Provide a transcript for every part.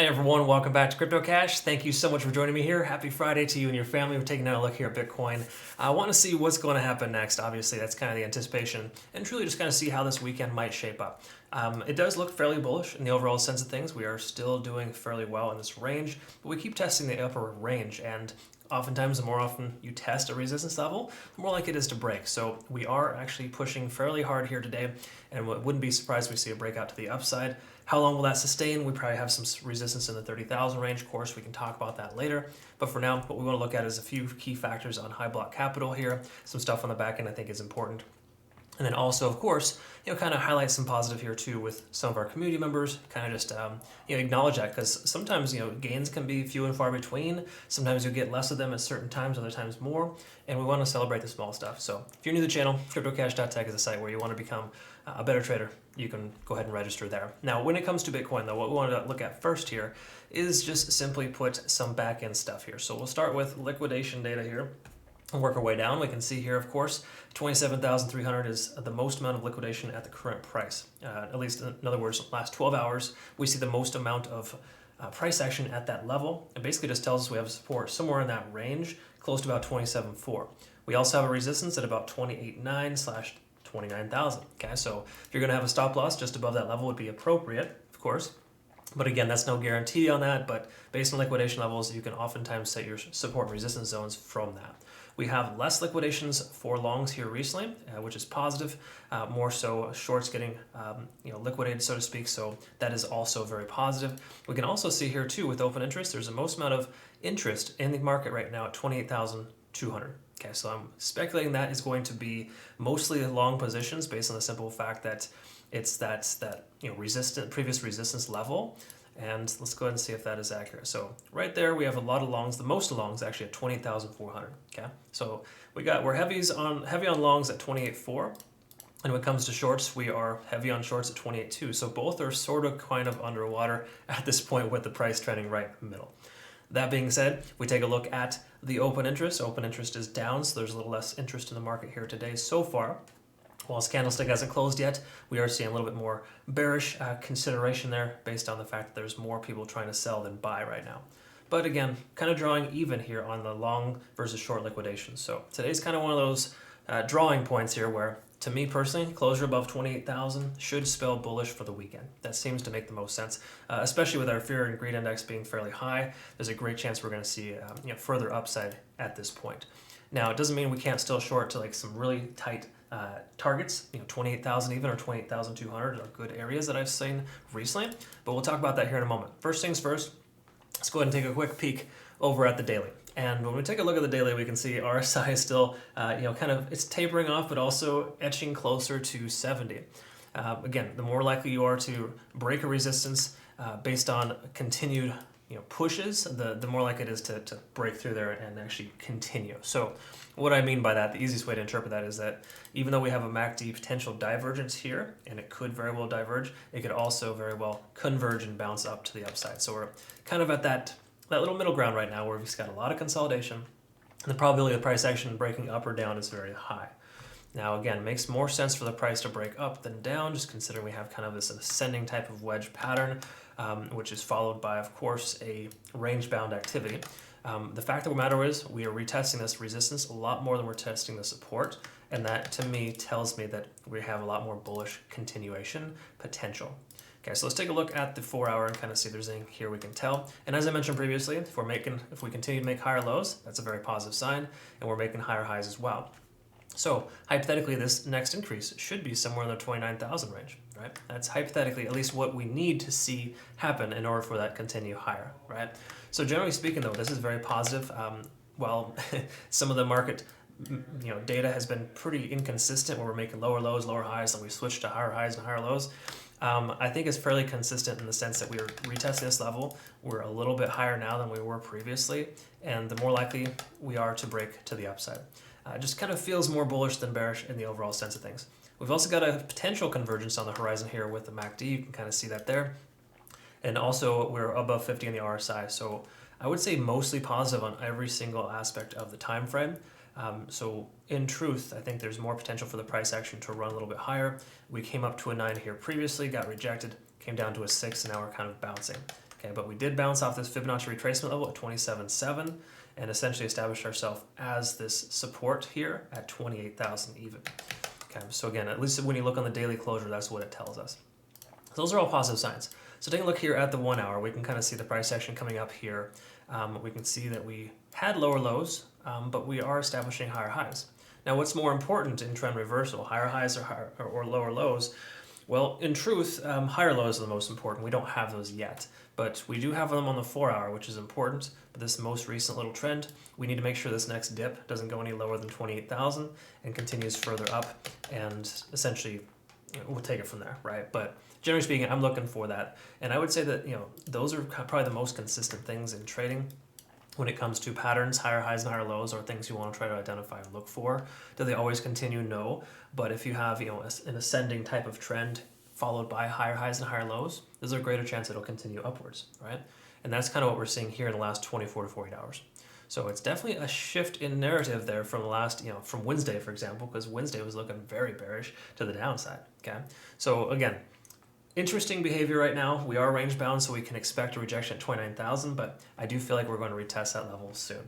Hey everyone, welcome back to Crypto Cash. Thank you so much for joining me here. Happy Friday to you and your family. We're taking a look here at Bitcoin. I want to see what's going to happen next. Obviously, that's kind of the anticipation, and truly just kind of see how this weekend might shape up. It does look fairly bullish in the overall sense of things. We are still doing fairly well in this range, but we keep testing the upper range, and oftentimes, the more often you test a resistance level, the more likely it is to break. So we are actually pushing fairly hard here today, and wouldn't be surprised if we see a breakout to the upside. How long will that sustain? We probably have some resistance in the 30,000 range. Of course, we can talk about that later. But for now, what we want to look at is a few key factors on high block capital here. Some stuff on the back end I think is important. And then also, of course, kind of highlight some positive here too with some of our community members. Kind of just acknowledge that, because sometimes gains can be few and far between. Sometimes you get less of them at certain times, other times more. And we want to celebrate the small stuff. So if you're new to the channel, CryptoCash.tech is a site where you want to become a better trader. You can go ahead and register there. Now, when it comes to Bitcoin, though, what we want to look at first here is just simply put some back end stuff here. So we'll start with liquidation data here and work our way down. We can see here, of course, 27,300 is the most amount of liquidation at the current price. At least, in other words, last 12 hours, we see the most amount of price action at that level. It basically just tells us we have support somewhere in that range, close to about 27.4. We also have a resistance at about 28.9 / 29,000. Okay, so if you're going to have a stop loss just above that level would be appropriate, of course. But again, that's no guarantee on that, but based on liquidation levels, you can oftentimes set your support and resistance zones from that. We have less liquidations for longs here recently, which is positive. More so shorts getting liquidated, so to speak, so that is also very positive. We can also see here too with open interest, there's the most amount of interest in the market right now at 28,200. Okay, so I'm speculating that is going to be mostly long positions based on the simple fact that it's that previous resistance level. And let's go ahead and see if that is accurate. So right there, we have a lot of longs. The most longs actually at 28,400. Okay, so we're heavy on longs at 28.4, and when it comes to shorts, we are heavy on shorts at 28.2. So both are sort of kind of underwater at this point with the price trending right in the middle. That being said, we take a look at the open interest. Open interest is down, so there's a little less interest in the market here today so far. While candlestick hasn't closed yet, we are seeing a little bit more bearish consideration there based on the fact that there's more people trying to sell than buy right now. But again, kind of drawing even here on the long versus short liquidation. So today's kind of one of those drawing points here where, to me personally, closure above 28,000 should spell bullish for the weekend. That seems to make the most sense, especially with our fear and greed index being fairly high. There's a great chance we're going to see further upside at this point. Now, it doesn't mean we can't still short to like some really tight targets, 28,000 even, or 28,200 are good areas that I've seen recently, but we'll talk about that here in a moment. First things first, let's go ahead and take a quick peek over at the daily. And when we take a look at the daily, we can see RSI is still, it's tapering off, but also etching closer to 70. Again, the more likely you are to break a resistance based on continued pushes, the more likely it is to break through there and actually continue. So what I mean by that, the easiest way to interpret that is that even though we have a MACD potential divergence here, and it could very well diverge, it could also very well converge and bounce up to the upside. So we're kind of at that little middle ground right now where we've got a lot of consolidation, and the probability of price action breaking up or down is very high. Now, again, it makes more sense for the price to break up than down, just considering we have kind of this ascending type of wedge pattern, which is followed by, of course, a range-bound activity. The fact of the matter is we are retesting this resistance a lot more than we're testing the support, and that, to me, tells me that we have a lot more bullish continuation potential. Okay, so let's take a look at the 4 hour and kind of see if there's anything here we can tell. And as I mentioned previously, if we continue to make higher lows, that's a very positive sign, and we're making higher highs as well. So hypothetically, this next increase should be somewhere in the 29,000 range, right? That's hypothetically at least what we need to see happen in order for that to continue higher, right? So generally speaking, though, this is very positive. While some of the market data has been pretty inconsistent, where we're making lower lows, lower highs, and we switch to higher highs and higher lows, I think it's fairly consistent in the sense that we are retesting this level. We're a little bit higher now than we were previously, and the more likely we are to break to the upside. Just kind of feels more bullish than bearish in the overall sense of things. We've also got a potential convergence on the horizon here with the MACD. You can kind of see that there. And also we're above 50 in the RSI. So I would say mostly positive on every single aspect of the time frame. So in truth, I think there's more potential for the price action to run a little bit higher. We came up to a 9 here previously, got rejected, came down to a 6, and now we're kind of bouncing. Okay, but we did bounce off this Fibonacci retracement level at 27.7 and essentially established ourselves as this support here at 28,000 even. Okay, so again, at least when you look on the daily closure, that's what it tells us. So those are all positive signs. So taking a look here at the 1 hour, we can kind of see the price action coming up here. We can see that we had lower lows, but we are establishing higher highs. Now, what's more important in trend reversal, higher highs or lower lows? Well, in truth, higher lows are the most important. We don't have those yet, but we do have them on the 4 hour, which is important. But this most recent little trend, we need to make sure this next dip doesn't go any lower than 28,000 and continues further up, and essentially we'll take it from there, right? But generally speaking, I'm looking for that. And I would say that, those are probably the most consistent things in trading when it comes to patterns. Higher highs and higher lows are things you want to try to identify and look for. Do they always continue? No. But if you have, an ascending type of trend followed by higher highs and higher lows, there's a greater chance it'll continue upwards, right? And that's kind of what we're seeing here in the last 24 to 48 hours. So it's definitely a shift in narrative there from the last, from Wednesday, for example, because Wednesday was looking very bearish to the downside, okay? So again, interesting behavior right now. We are range bound, so we can expect a rejection at 29,000, but I do feel like we're going to retest that level soon.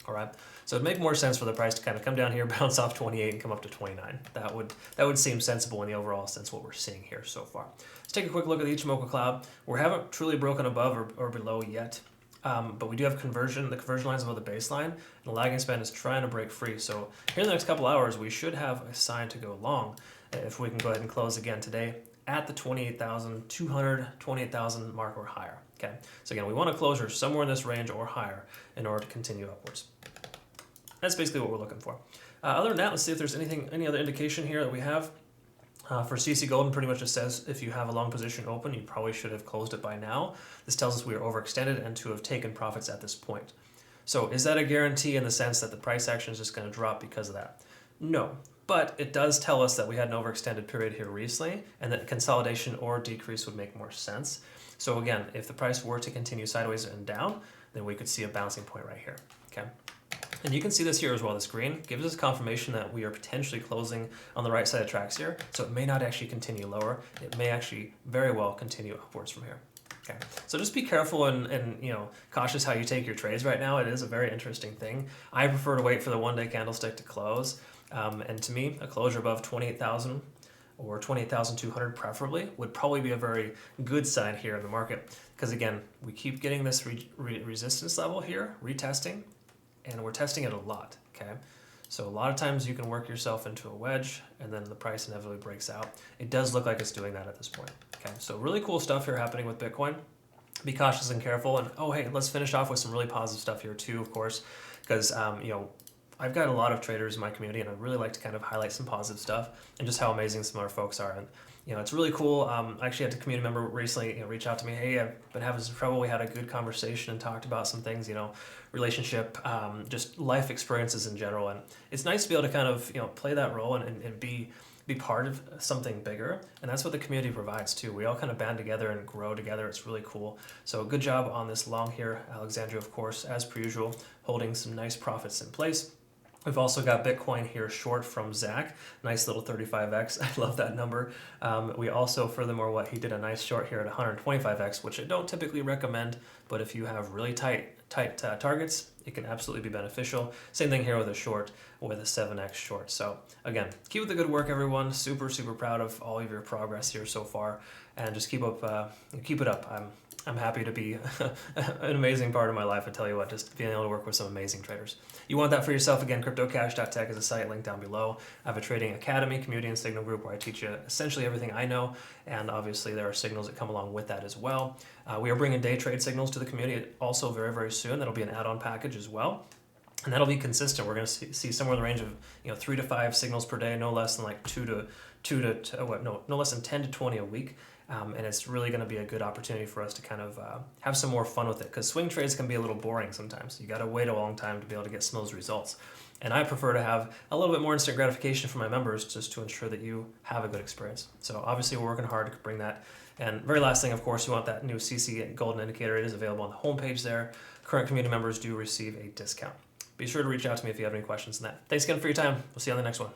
All right, so it'd make more sense for the price to kind of come down here, bounce off 28 and come up to 29. That would seem sensible in the overall sense what we're seeing here so far. Let's take a quick look at the Ichimoku cloud. We haven't truly broken above or below yet, but we do have conversion. The conversion line is above the baseline, and the lagging span is trying to break free. So here in the next couple hours, we should have a sign to go long if we can go ahead and close again today at the 28,200, 28,000 mark or higher. Okay, so again, we want a closure somewhere in this range or higher in order to continue upwards. That's basically what we're looking for. Other than that, let's see if there's any other indication here that we have. For CC Golden, pretty much just says if you have a long position open, you probably should have closed it by now. This tells us we are overextended and to have taken profits at this point. So is that a guarantee in the sense that the price action is just going to drop because of that? No, but it does tell us that we had an overextended period here recently and that consolidation or decrease would make more sense. So again, if the price were to continue sideways and down, then we could see a bouncing point right here, okay? And you can see this here as well. This green gives us confirmation that we are potentially closing on the right side of tracks here. So it may not actually continue lower. It may actually very well continue upwards from here. Okay, so just be careful and cautious how you take your trades right now. It is a very interesting thing. I prefer to wait for the one-day candlestick to close. And to me, a closure above 28,000 or 28,200 preferably would probably be a very good sign here in the market. Because again, we keep getting this resistance level here, retesting, and we're testing it a lot, okay? So a lot of times you can work yourself into a wedge and then the price inevitably breaks out. It does look like it's doing that at this point, okay? So really cool stuff here happening with Bitcoin. Be cautious and careful. And oh, hey, let's finish off with some really positive stuff here too, of course, because, I've got a lot of traders in my community and I really like to kind of highlight some positive stuff and just how amazing some of our folks are. And, it's really cool. I actually had a community member recently reach out to me. Hey, I've been having some trouble. We had a good conversation and talked about some things, relationship, just life experiences in general. And it's nice to be able to kind of, play that role and be part of something bigger. And that's what the community provides too. We all kind of band together and grow together. It's really cool. So good job on this long here. Alexandria, of course, as per usual, holding some nice profits in place. We've also got Bitcoin here short from Zach, nice little 35x. I love that number. We also, furthermore, he did a nice short here at 125x, which I don't typically recommend, but if you have really tight targets, it can absolutely be beneficial. Same thing here with a short, with a 7x short. So again, keep up the good work, everyone. Super, super proud of all of your progress here so far, and just keep it up. I'm happy to be an amazing part of my life. I tell you what, just being able to work with some amazing traders. You want that for yourself? Again, CryptoCash.tech is a site linked down below. I have a trading academy, community, and signal group where I teach you essentially everything I know, and obviously there are signals that come along with that as well. We are bringing day trade signals to the community also very, very soon. That'll be an add-on package as well. And that'll be consistent. We're going to see somewhere in the range of 3 to 5 signals per day, no less than like no less than 10 to 20 a week. And it's really going to be a good opportunity for us to kind of have some more fun with it, because swing trades can be a little boring sometimes. You got to wait a long time to be able to get some of those results. And I prefer to have a little bit more instant gratification for my members just to ensure that you have a good experience. So obviously we're working hard to bring that. And very last thing, of course, you want that new CC Golden Indicator. It is available on the homepage there. Current community members do receive a discount. Be sure to reach out to me if you have any questions on that. Thanks again for your time. We'll see you on the next one.